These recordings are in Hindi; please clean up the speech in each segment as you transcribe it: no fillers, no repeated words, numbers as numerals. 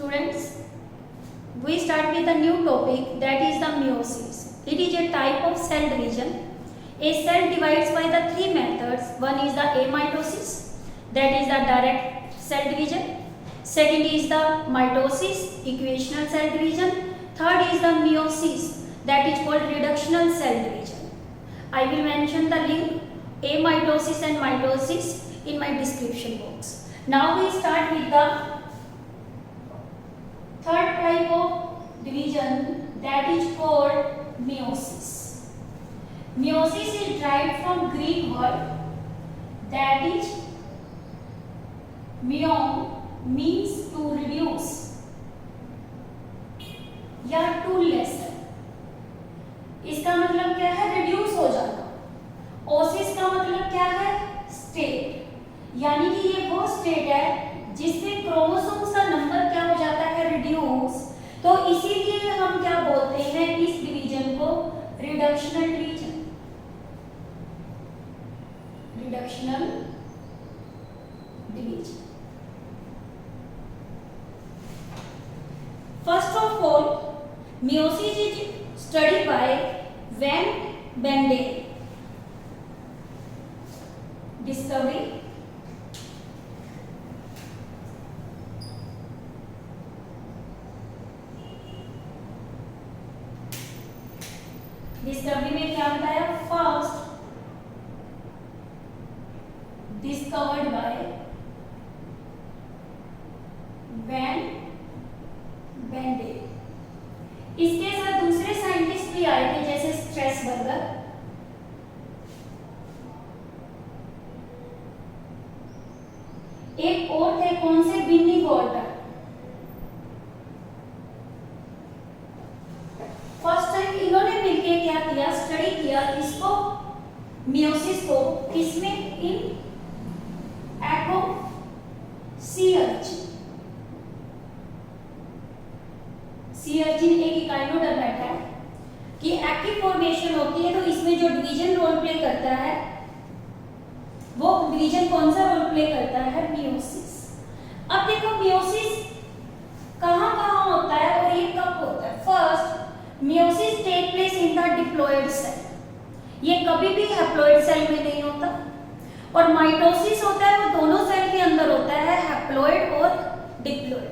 Students, we start with a new topic, that is the meiosis. It is a type of cell division. A cell divides by the three methods. One is the amitosis, that is the direct cell division. Second is the mitosis, equational cell division. Third is the meiosis, that is called reductional cell division. I will mention the link amitosis and mitosis in my description box. Now we start with the third type of division, that is called meiosis. Meiosis is derived from Greek word, that is meon, means to reduce या टू लेसन. इसका मतलब क्या है? रिड्यूस हो जाना. ओसिस का मतलब क्या है? स्टेट. यानी कि ये वो स्टेट है जिसमें क्रोमोसोम्स का नंबर क्या हो जाता है? रिड्यूस. तो इसीलिए हम क्या बोलते हैं इस डिवीजन को? Reductional division. Reductional division. First of all, meiosis is studied by Van Bendel. Discovery. Discovery में क्या बताया? First discovered by Van Bendel. इसके साथ दूसरे साइंटिस्ट भी आए थे जैसे स्ट्रेसबर्गर. एक और थे, कौन से? बिन्नी गॉर्डन. फर्स्ट टाइम इन्होंने मिलकर क्या किया? स्टडी किया इसको, मियोसिस को. किसमें? इन एगो सी अर्चिन. सी अर्चिन एक इकाइनोडर्मेटा है कि एक्टिव फॉर्मेशन होती है, तो इसमें जो डिवीजन रोल प्ले करता है वो डिवीजन कौन सा रोल प्ले करता है? मियोसिस. अब देखो मियोसिस कहाँ होता है और ये कब होता है? First meiosis take place in the diploid cell. ये कभी भी हैप्लॉयड सेल में नहीं होता. और माइटोसिस होता है वो दोनों सेल के अंदर होता है, हैप्लॉयड और diploid.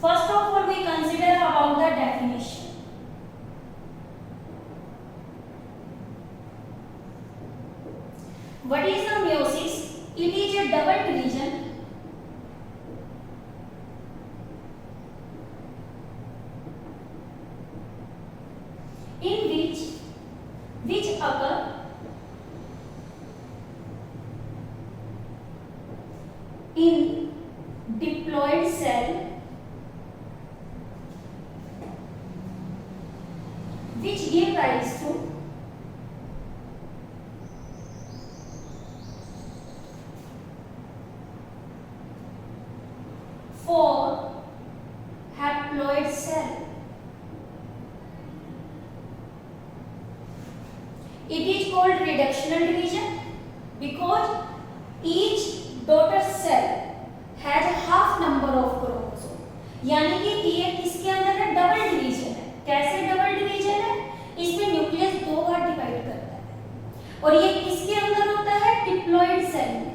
First of all, we consider about the definition. What is the meiosis? It is a double division in which occur in diploid cell which give rise to four haploid cell. It is called reductional division because each daughter cell has a half number of chromosome. यानी कि ये किसके अंदर है? डबल डिवीजन है. कैसे डबल डिवीजन है? इसमें न्यूक्लियस दो बार डिवाइड करता है. और ये किसके अंदर होता है? डिप्लॉयड सेल में.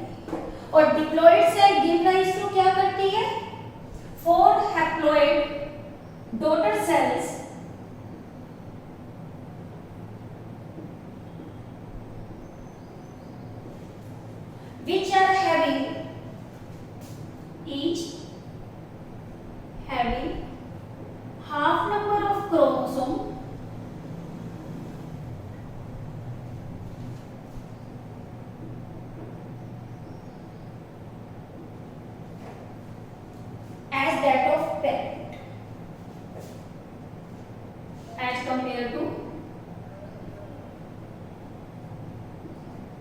और diploid cell give rise to क्या करती है? Four haploid daughter cells which are having each having half number of chromosome as that of parent as compared to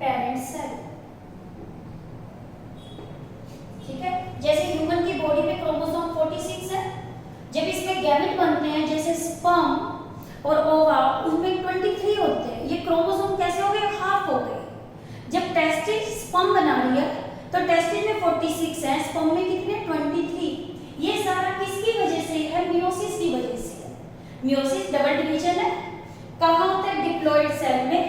parent cell. ठीक है. जैसे ह्यूमन की बॉडी में क्रोमोसोम 46 है. जब इसमें गैमेट बनते हैं जैसे स्पर्म और ओवा, उनमें 23 होते हैं. ये क्रोमोसोम कैसे हो गए? हाफ हो गए. जब टेस्टिस स्पर्म बना रही है तो टेस्टिस में 46 है, स्पर्म में कितने? 23. ये सारा किसकी वजह से मियोसिस डबल डिवीजन है, कहाँ होता है? डिप्लॉइड सेल में,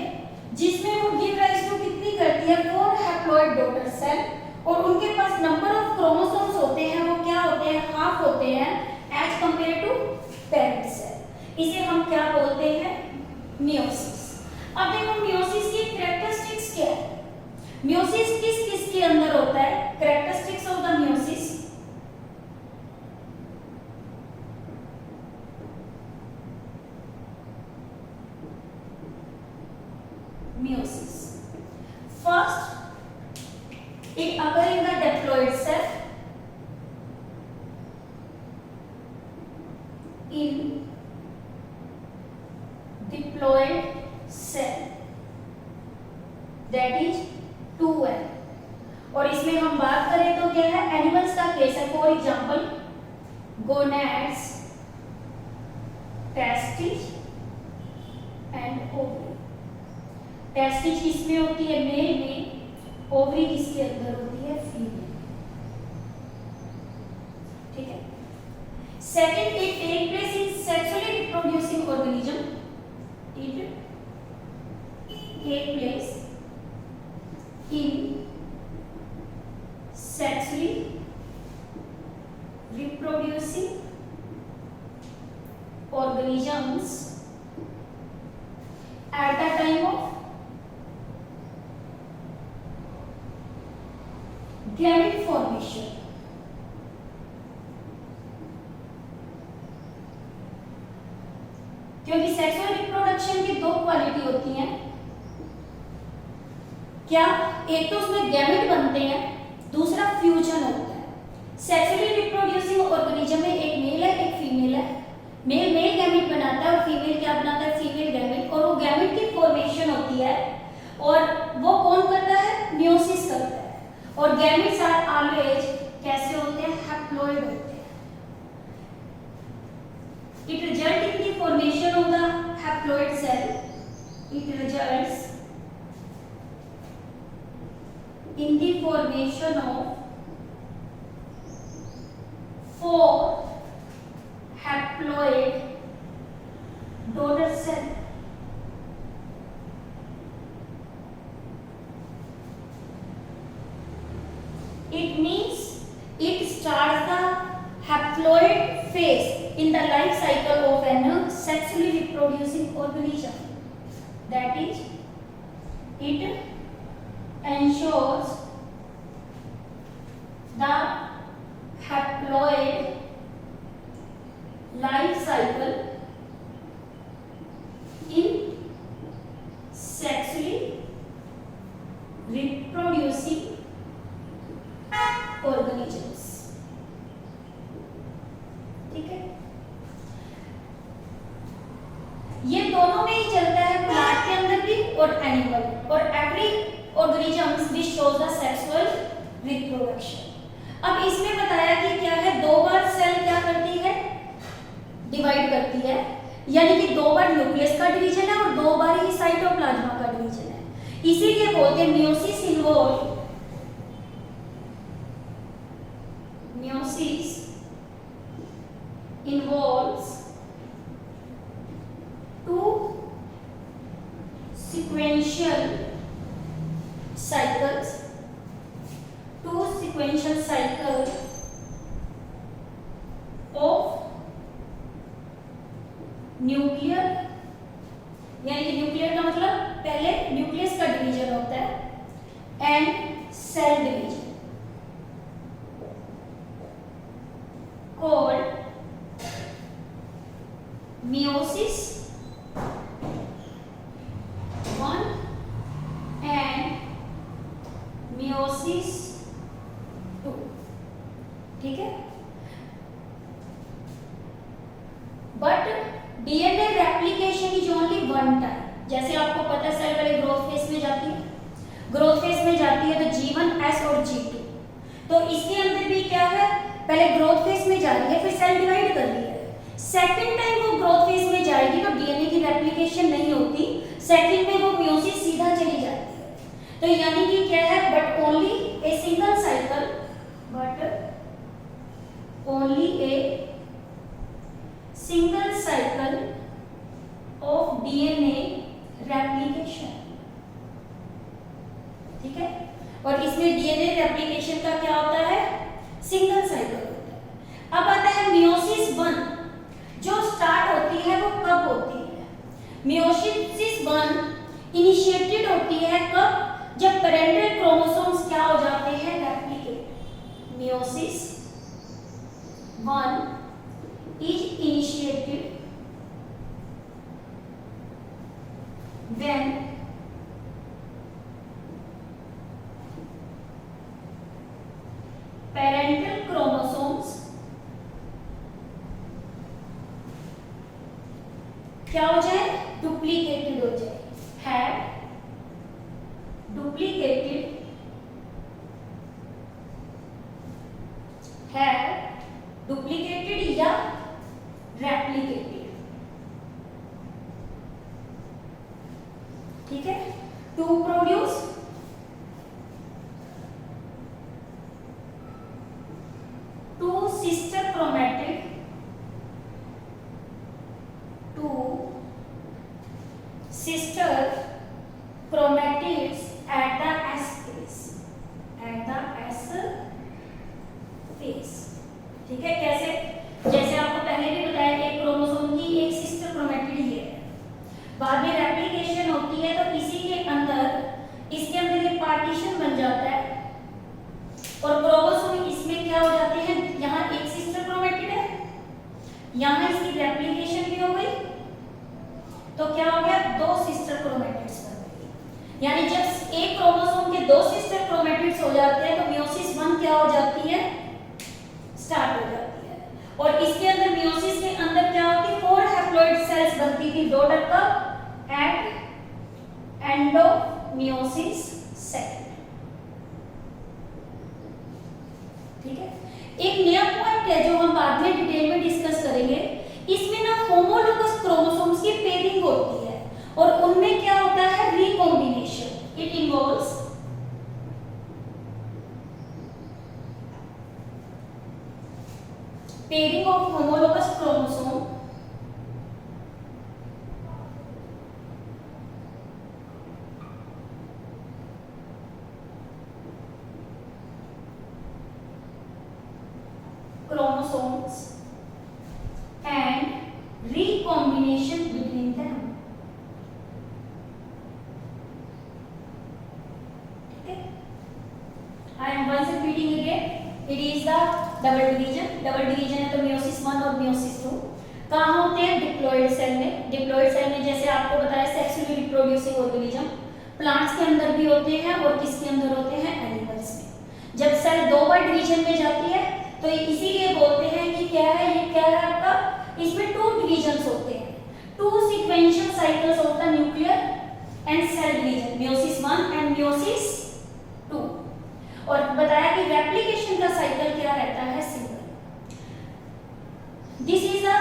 जिसमें वो गिव राइज टू कितनी करती है? 4 हैप्लॉइड डॉटर सेल, और उनके पास नंबर ऑफ क्रोमोसोम्स होते हैं वो क्या होते हैं? हाफ होते हैं as compare to parent cell. इसे हम क्या बोलते हैं? मियोसिस। अब देखो मियोसिस की कैरेक्टरिस्टिक्स क्या है? मियोसिस किस किस के अंदर होता है? Characteristics of the meiosis, meiosis. First, it occur in the diploid cell. In diploid cell, that is 2N. और इसमें हम बात करें तो क्या है? एनिमल्स का केस है। For example gonads, testis and ovary. Testis किसमें होती है? मेल में। ओवरी किसके अंदर होती है? फीमेल। ठीक है। Second, it take place in sexually reproducing organism. It take place in sexually reproducing organisms at the time of gamete formation. क्योंकि सेक्सुअल रिप्रोडक्शन की दो क्वालिटी होती हैं, क्या? एक तो उसमें गैमेट बनते हैं, दूसरा फ्यूजन होता है। सेक्सुअली रिप्रोड्यूसिंग ऑर्गेनिज्म में एक मेल है एक फीमेल है। मेल मेल गैमेट बनाता है और फीमेल क्या बनाता है? Female gamete. और वो गैमेट की फॉर्मेशन होती है और वो कौन करता है? मियोसिस करता है। और गैमेट्स आर ऑलवेज कैसे होते हैं? हैप्लॉइड होते हैं। It result in the formation of the haploid cell. It results in the formation of 4 haploid daughter cell. It means it starts the haploid phase in the life cycle of an sexually reproducing organism. That is, it ensures the haploid life cycle in sexually reproducing organisms. ठीक है, ये दोनों में ही चलता है, प्लांट के अंदर भी और एनिमल, और every organisms which shows the sexual reproduction. अब इसमें बताया कि क्या है? 2 बार सेल क्या करती है? डिवाइड करती है, यानी कि 2 बार न्यूक्लियस का डिवीजन है और 2 बार ही साइटोप्लाज्मा का डिवीजन है। इसीलिए बोलते हैं meiosis involves 2 sequential cycles, 2 sequential cycles of nuclear, यानी कि न्यूक्लियर का मतलब पहले न्यूक्लियस का डिवीजन होता है, and cell division called meiosis 1 and meiosis 2। ठीक है, but DNA replication is only one time. जैसे आपको पता है सेल पहले ग्रोथ फेज में जाती है, ग्रोथ फेज में जाती है तो G1, S और G2, तो इसके अंदर भी क्या है? पहले ग्रोथ फेज में जा रही है, फिर सेल डिवाइड कर रही है। सेकंड टाइम वो ग्रोथ फेज में जाएगी तो डीएनए की रेप्लिकेशन नहीं होती, सेकंड में वो मियोसिस सीधा चली जाती है। तो यानी कि क्या है? But only a single cycle, but only a single cycle meiosis 1 initiated होती है कब? जब पेरेंटल क्रोमोसोम्स क्या हो जाते हैं? Replicate. Meiosis 1 is initiated when parental chromosomes क्या हो जाए? डुप्लीकेटेड हो जाए। है डुप्लीकेटेड है डुप्लीकेटेड या रेप्लिकेटेड। ठीक है। To produce two sister chromatid chromatids at the S phase, ठीक है। कैसे? जैसे आपको पहले भी बताया एक क्रोमोसोम की एक सिस्टर क्रोमैटिड ही है, बाद में रेप्लिकेशन होती है तो इसी के अंदर इसके अंदर ये पार्टीशन बन जाता है और क्रोमोसोम इसमें क्या हो जाते हैं? यहाँ एक सिस्टर क्रोमैटिड है, यहाँ इसकी रेप्लिकेशन भी हो गई तो क्या हो गया? दो सिस्टर क्रोमैटिड्स बन गई। यानी जब एक क्रोमोसोम के दो सिस्टर क्रोमैटिड्स हो जाते हैं तो मियोसिस 1 क्या हो जाती है? स्टार्ट हो जाती है। और इसके अंदर मियोसिस के अंदर क्या होती है? 4 हैप्लॉइड सेल्स बनती थी। डॉटर कब? At endomitosis second. ठीक है। एक नया पॉइंट है जो हम बाद में डिटेल में डिस्कस करेंगे। इसमें ना होमोलोगस क्रोमोसोम्स की पेयरिंग होती है और उनमें क्या होता है? Recombination. It involves pairing of homologous chromosome chromosomes and recombination between them. Okay, I am once repeating again. It is the double division. Double division है तो meiosis 1 और meiosis 2 कहाँ होते हैं? डिप्लॉइड सेल में। डिप्लॉइड सेल में जैसे आपको बताया सेक्सुअली रिप्रोड्यूसिंग ऑर्गेनिज्म प्लांट्स के अंदर भी होते हैं और किसके अंदर होते हैं? एनिमल्स में। जब सेल 2 बार डिवीजन में जाती है तो इसीलिए बोलते हैं कि क्या है? ये क्या है आपका? इसमें 2 डिवीजन्स होते हैं, 2 sequential cycles of the nuclear and cell division, meiosis 1 and meiosis 2। और बताया कि रेप्लिकेशन का साइकिल क्या रहता है? Single. This is a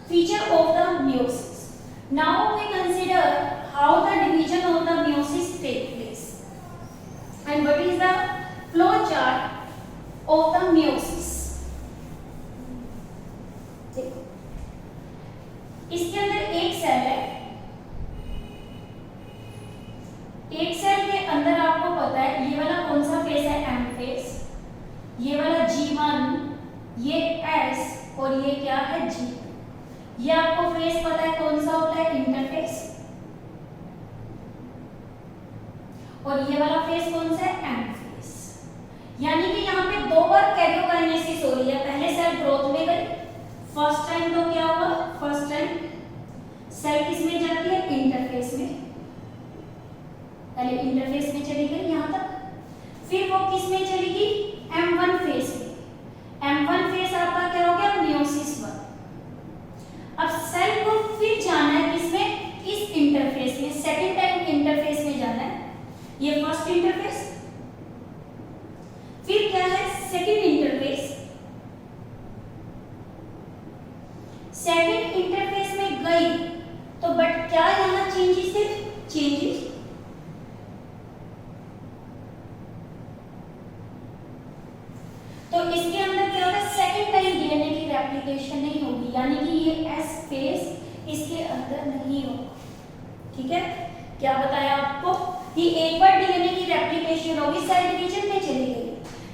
feature of the meiosis. Now we consider how the division of the meiosis take place and what is the flow chart of the meiosis. देखो, इसके अंदर एक सेल है, एक सेल के अंदर आपको पता है ये वाला कौन सा फेस है? एम फेस, ये वाला G1, ये S और ये क्या है? G। ये आपको फेस पता है कौन सा होता है? इंटरफेस। और ये वाला फेस कौन सा है? M phase. यानी कि यहाँ पे 2 बार कैरियोकाइनेसिस हो रही है। पहले सेल ग्रोथ में गई, फर्स्ट टाइम तो क्या हुआ? फर्स्ट टाइम सेल किस में जाती है? इंटरफेस में। पहले इंटरफेस में चली गई यहाँ तक, फिर वो किस में चली गई? M1 फेस में। M1 फेस आपका क्या हो गया? meiosis 1। अब सेल को फिर जाना है किसमें? इस इंटरफेस में, सेकंड टाइम इंटरफेस में जाना है। ये फर्स्ट इंटरफेस, फिर क्या है? Second interface. सेकंड इंटरफेस में गई तो बट क्या यहाँ चेंजेस थे? चेंजेस तो इसके अंदर क्या होगा? सेकंड टाइम डीएनए की रेप्लिकेशन नहीं होगी, यानी कि ये एस फेस इसके अंदर नहीं होगा। ठीक है। क्या बताया आपको कि एक बार डीएनए की रेप्लिकेशन होगी, सेल डिवीजन में चली गई,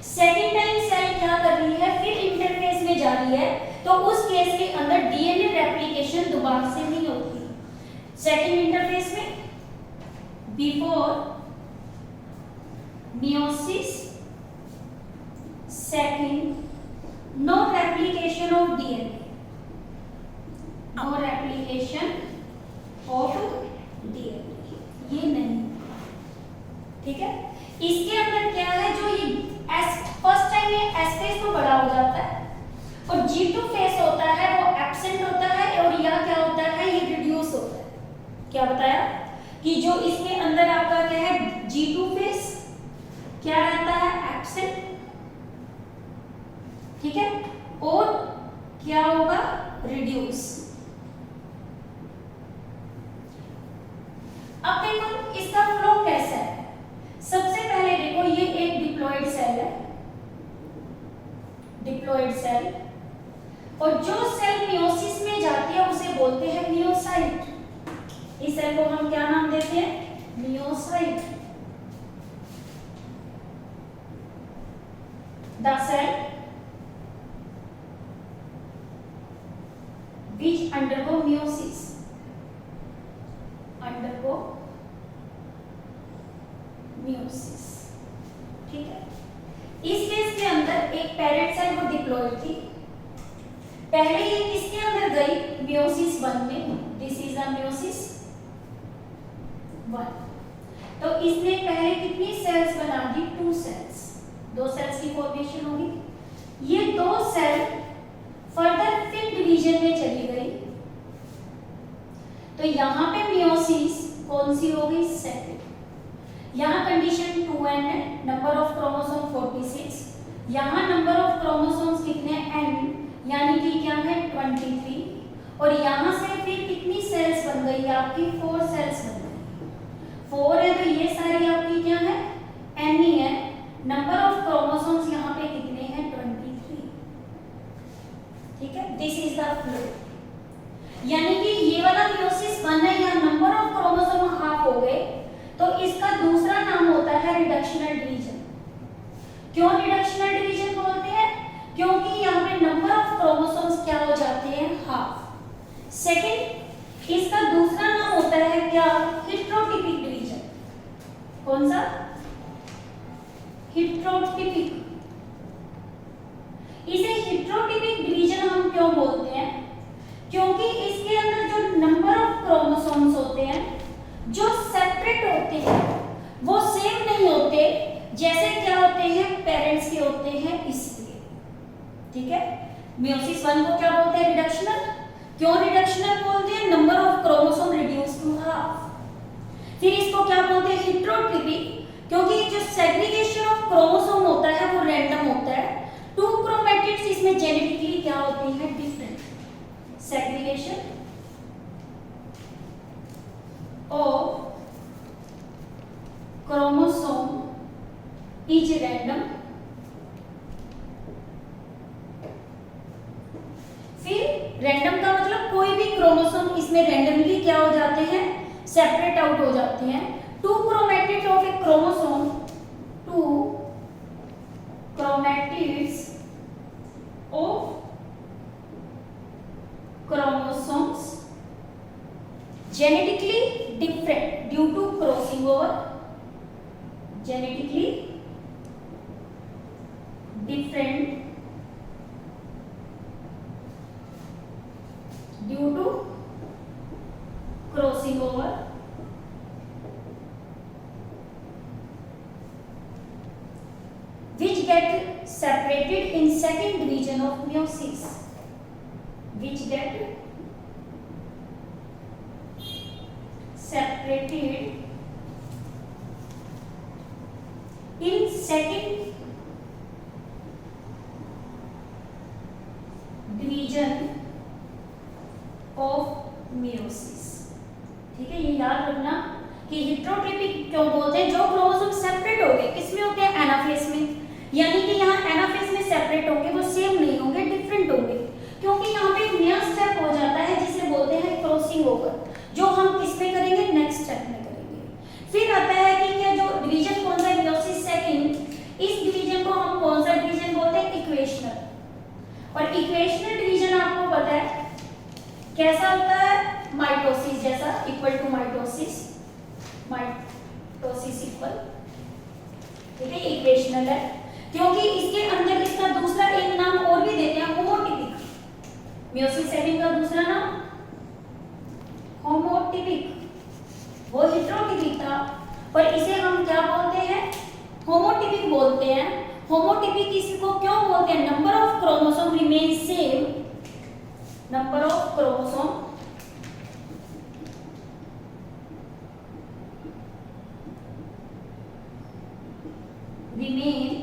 सेकंड टाइम सेल क्या कर रही है? फिर इंटरफेस में जा रही है, तो उस केस के अंदर डीएनए रेप्लिकेशन दोबारा से नहीं होती। सेकेंड इंटरफेस में before meiosis, second, no replication of DNA, no replication of DNA, ये नहीं, ठीक है। इसके अंदर क्या है, जो ये फर्स्ट टाइम ये एस फेस तो बड़ा हो जाता है और G2 फेस होता है वो एब्सेंट होता है, और यह क्या होता है, ये रिड्यूस होता है। क्या बताया कि जो इसके अंदर आपका क्या है, G2 फेस क्या रहता है, एब्सेंट, ठीक है, और क्या होगा, रिड्यूस। अब देखो इसका फ्लो कैसा है। सबसे पहले देखो ये एक डिप्लॉयड सेल है, डिप्लॉयड सेल, और जो सेल मियोसिस में जाती है उसे बोलते हैं मियोसाइट। इस सेल को हम क्या नाम देते हैं, meiocyte. The cell which undergo meiosis, undergo meiosis, ठीक है। इस केस के अंदर एक पेरेंट सेल वो डिप्लॉयड थी, पहले ये किसके अंदर गई, meiosis 1 में, दिस इज द meiosis 1। तो इसने पहले कितनी सेल्स बना दी, 2 सेल्स, 2 सेल्स की फॉर्मेशन होगी। ये 2 सेल फर्दर फिर डिवीजन में चली गई, तो यहां पे मियोसिस कौन सी हो गई, सेकंड। यहां कंडीशन 2n है, नंबर ऑफ क्रोमोसोम 46, यहां नंबर ऑफ क्रोमोसोम्स कितने, n, यानी कि क्या है 23, और यहां से फिर कितनी सेल्स बन गई आपकी, 4 सेल्स बन गई। 4 है तो ये सारी आपकी क्या है, n ही है। नंबर ऑफ क्रोमोसोम्स यहाँ पे कितने हैं, 23, ठीक है। दिस इज द फ्लो, यानी कि ये वाला मियोसिस 1 है, यहाँ नंबर ऑफ क्रोमोसोम हाफ हो गए, तो इसका दूसरा नाम होता है रिडक्शनल डिवीजन। क्यों रिडक्शनल डिवीजन बोलते हैं, क्योंकि यहाँ पे नंबर ऑफ क्रोमोसोम्स क्या हो जाते हैं, हाफ। सेकंड, इसका दूसरा नाम होता है क्या, हेटेरोटिपिक डिवीजन। कौन सा, हेटेरोटिपिक। इसे हेटेरोटिपिक डिवीजन हम क्यों बोलते हैं, क्योंकि इसके अंदर जो नंबर ऑफ क्रोमोसोम्स होते हैं जो सेपरेट होते हैं वो सेम नहीं होते, जैसे क्या होते हैं, पेरेंट्स के होते हैं, इसलिए, ठीक है। मियोसिस 1 को क्या बोलते हैं, रिडक्शनल। क्यों रिडक्शनल बोलते हैं, number of chromosome reduce to half. फिर इसको क्या बोलते हैं, हेटेरोटिपिक, क्योंकि जो सेग्रीगेशन ऑफ क्रोमोसोम होता है वो रैंडम होता है। 2 क्रोमैटिड्स इसमें जेनेटिकली क्या होती है, different. Segregation of chromosome is random. फिर रैंडम का मतलब कोई भी क्रोमोसोम इसमें रैंडमली क्या हो जाते हैं, सेपरेट आउट हो जाते हैं। 2 chromatids of a chromosome, 2 chromatids of chromosomes genetically different due to crossing over, genetically different due to crossing over, which get separated in second division of meiosis, which get separated in second division of meiosis, ठीक है। ये याद रखना कि हेटेरोटिपिक क्यों बोलते हैं, जो क्रोमोसोम सेपरेट हो गए, किसमें होते हैं, एनाफेज में, यानी कि यहाँ एनाफेज में सेपरेट होंगे, वो सेम नहीं होंगे, डिफरेंट होंगे, क्योंकि यहाँ पे एक नया स्टेप हो जाता है जिसे बोलते हैं क्रॉसिंग ओवर, जो हम किस में करेंगे, नेक्स्ट स्टेप में करेंगे। फिर आता है कि क्या जो डिवीजन कौन सा है, मियोसिस सेकंड। इस डिवीजन को हम कौन सा डिवीजन बोलते हैं, इक्वेशनल। और इक्वेशनल डिवीजन आपको पता है कैसा होता है, माइटोसिस जैसा, equal to mitosis, mitosis equal, ठीक है, इक्वेशनल है क्योंकि इसके अंदर इसका दूसरा एक नाम और भी देते हैं, होमोटिपिक। मियोसिस 7 का दूसरा नाम होमोटिपिक, वो हेटेरोटिपिक था, पर इसे हम क्या बोलते हैं, होमोटिपिक बोलते हैं। होमोटिपिक इसको क्यों बोलते हैं, number of chromosome remain same, number of chromosome remain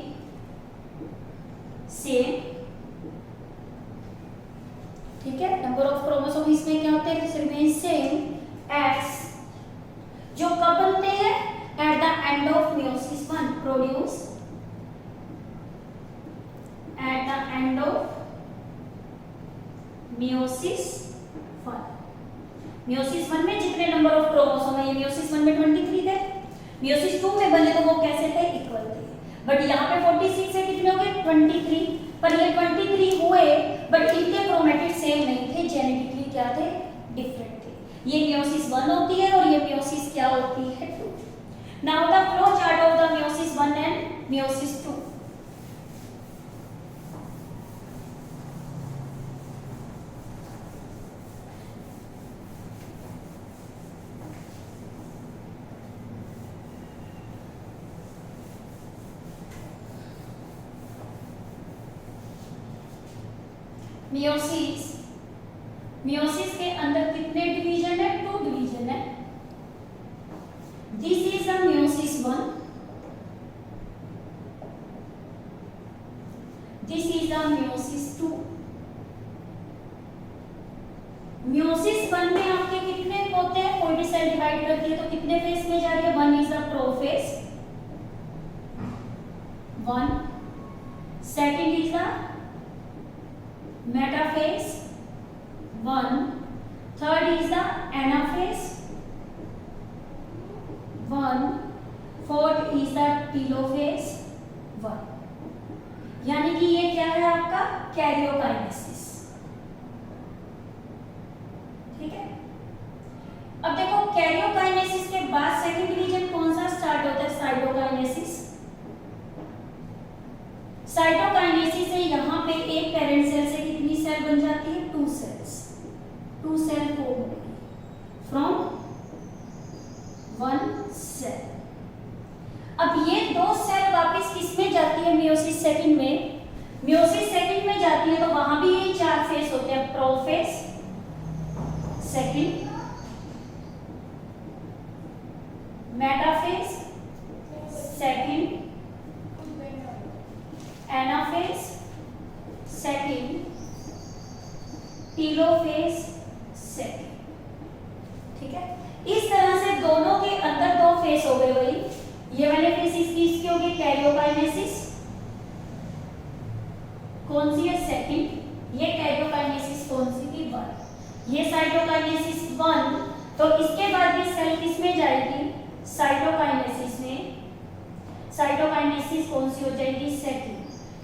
same, ठीक है, नंबर ऑफ क्रोमोसोम इसमें क्या होते हैं, रिमेन सेम एस, जो कब बनते हैं, at the end of meiosis 1, produce at the end of meiosis 1। Meiosis 1 में जितने नंबर ऑफ क्रोमोसोम है, ये मियोसिस 1 में 23 थे, मियोसिस 2 में बने तो वो कैसे थे, इक्वल थे, बट यहाँ पे 46 है, कितने हो गए 23, पर ये 23 हुए बट इनके क्रोमेटिड सेम नहीं थे, जेनेटिकली क्या थे, डिफरेंट थे। ये मियोसिस 1 होती है और ये मियोसिस क्या होती है, 2। Now the flow chart of the meiosis 1 and meiosis 2। Meiosis, meiosis के अंदर कितने डिवीजन है, 2 डिवीजन है। This is the meiosis 1, this is the meiosis 2। Meiosis 1 में आपके कितने होते हैं, कोई भी सेल डिवाइड करती है तो कितने फेज में जा रही है, 1 is the prophase, 1, second is the metaphase 1, third is the anaphase 1, fourth is the telophase 1। यानी कि ये क्या है आपका कैरियोकाइनेसिस, ठीक है। अब देखो कैरियोकाइनेसिस के बाद सेकंड डिवीजन कौन सा स्टार्ट होता है, साइटोकाइनेसिस। साइटोकाइनेसिस से यहाँ पे एक पेरेंट सेल से कितनी सेल बन जाती है, 2 सेल्स, 2 सेल फॉर्म होगी फ्रॉम 1 सेल। अब ये 2 सेल वापस किसमें जाती है, मियोसिस 2 में, मियोसिस 2 में जाती है तो वहां भी ये 4 फेज होते हैं, prophase, second, metaphase, second, anaphase, second, telophase, second, ठीक है। इस तरह से दोनों के अंदर 2 फेज हो गए भाई, ये वाले फेज इसकी होगी कैरियोकाइनेसिस, कौन सी है, सेकंड, ये कैरियोकाइनेसिस कौन सी थी, 1, ये साइटोकाइनेसिस 1, तो इसके बाद ये सेल किस में जाएगी, साइटोकाइनेसिस में, साइटोकाइनेसिस कौन सी हो जाएगी, सेकंड।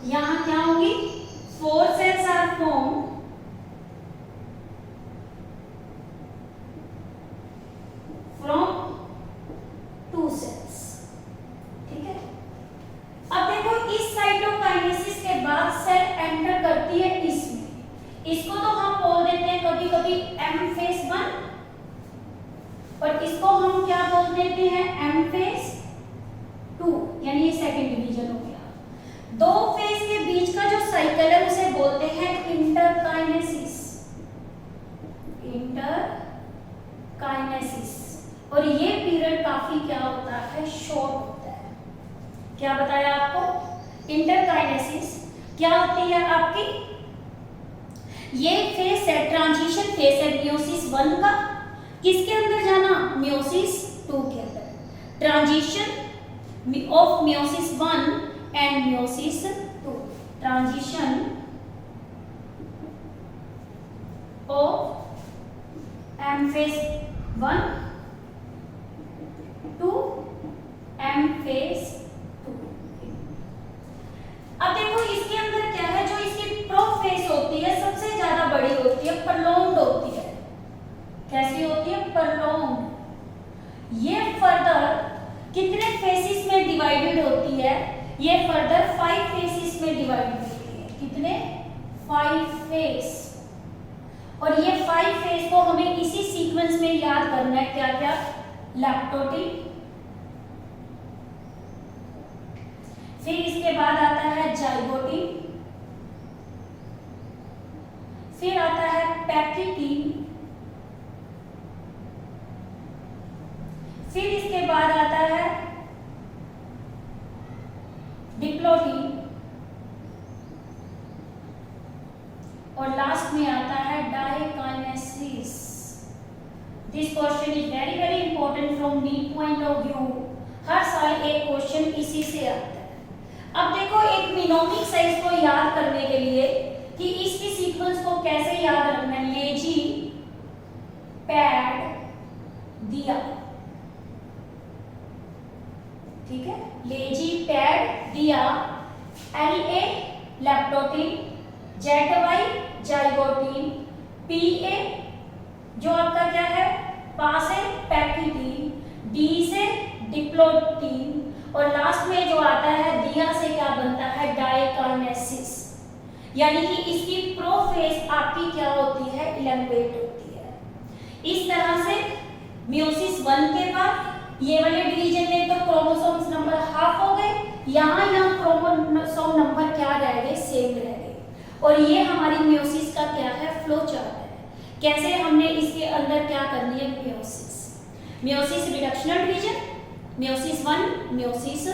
यहाँ क्या होगी, 4 cells are form from 2 cells, ठीक है। अब देखो इस साइटोकाइनेसिस के बाद सेल एंटर करती है इसमें, इसको तो हम बोल देते हैं कभी कभी एम फेज 1 और इसको हम क्या बोल देते हैं, एम फेज 2, यानी ये सेकंड डिवीजन हो गया। 2 फेज के बीच का जो साइकिल है उसे बोलते हैं इंटरकाइनेसिस, इंटरकाइनेसिस, और ये पीरियड काफी क्या होता है, शॉर्ट होता है। क्या बताया आपको, इंटरकाइनेसिस क्या होती है आपकी, ये फेज है, ट्रांजिशन फेज है मियोसिस 1 का, किसके अंदर जाना, मियोसिस 2 के अंदर, transition of meiosis 1 and meiosis 2, transition of M phase 1 to M phase 2। अब देखो इसके अंदर क्या है, जो इसकी प्रोफेज होती है सबसे ज्यादा बड़ी होती है, प्रोलॉन्ग्ड होती है, कैसी होती है? प्रॉन्ग्ड। ये फर्दर कितने फेसिस में डिवाइडेड होती है? ये फर्दर 5 फेसिस में डिवाइडेड होती है। कितने? 5 फेस। और ये 5 फेस को हमें इसी सीक्वेंस में याद करना है। क्या क्या? लैप्टोटिन, फिर इसके बाद आता है जाइगोटिन, फिर आता है पैक्टिटीन, फिर इसके बाद आता है डिप्लोटीन, और लास्ट में आता है diakinesis. This question is very very important from NEET point of view. हर साल एक क्वेश्चन इसी से आता है। अब देखो, एक मिनोमिक साइज को याद करने के लिए कि इसकी सीक्वेंस को कैसे याद रखना है। लेजी पैड दिया, ठीक है, लेजी पैड दिया, LA लैप्टोटिन, ZY जाइगोटिन, PA जो आपका क्या है? पास है पैक्टिटीन, D से डिप्लोटीन, और लास्ट में जो आता है दिया से क्या बनता है? डाइकाइनेसिस। यानी कि इसकी प्रोफेस आपकी क्या होती है? इलेंगुएट होती है। इस तरह से मियोसिस 1 के बाद ये वाले डिवीजन में तो क्रोमोसोम्स नंबर हाफ हो गए, यहाँ क्रोमोसोम नंबर क्या रह गए? सेम रह गए। और ये हमारी मियोसिस का क्या है? फ्लो चार्ट है। कैसे हमने इसके अंदर क्या करनी है? Meiosis reductional division, meiosis 1, meiosis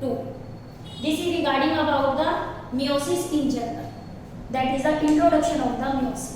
2. This is regarding about the meiosis in general. That is the introduction of the meiosis.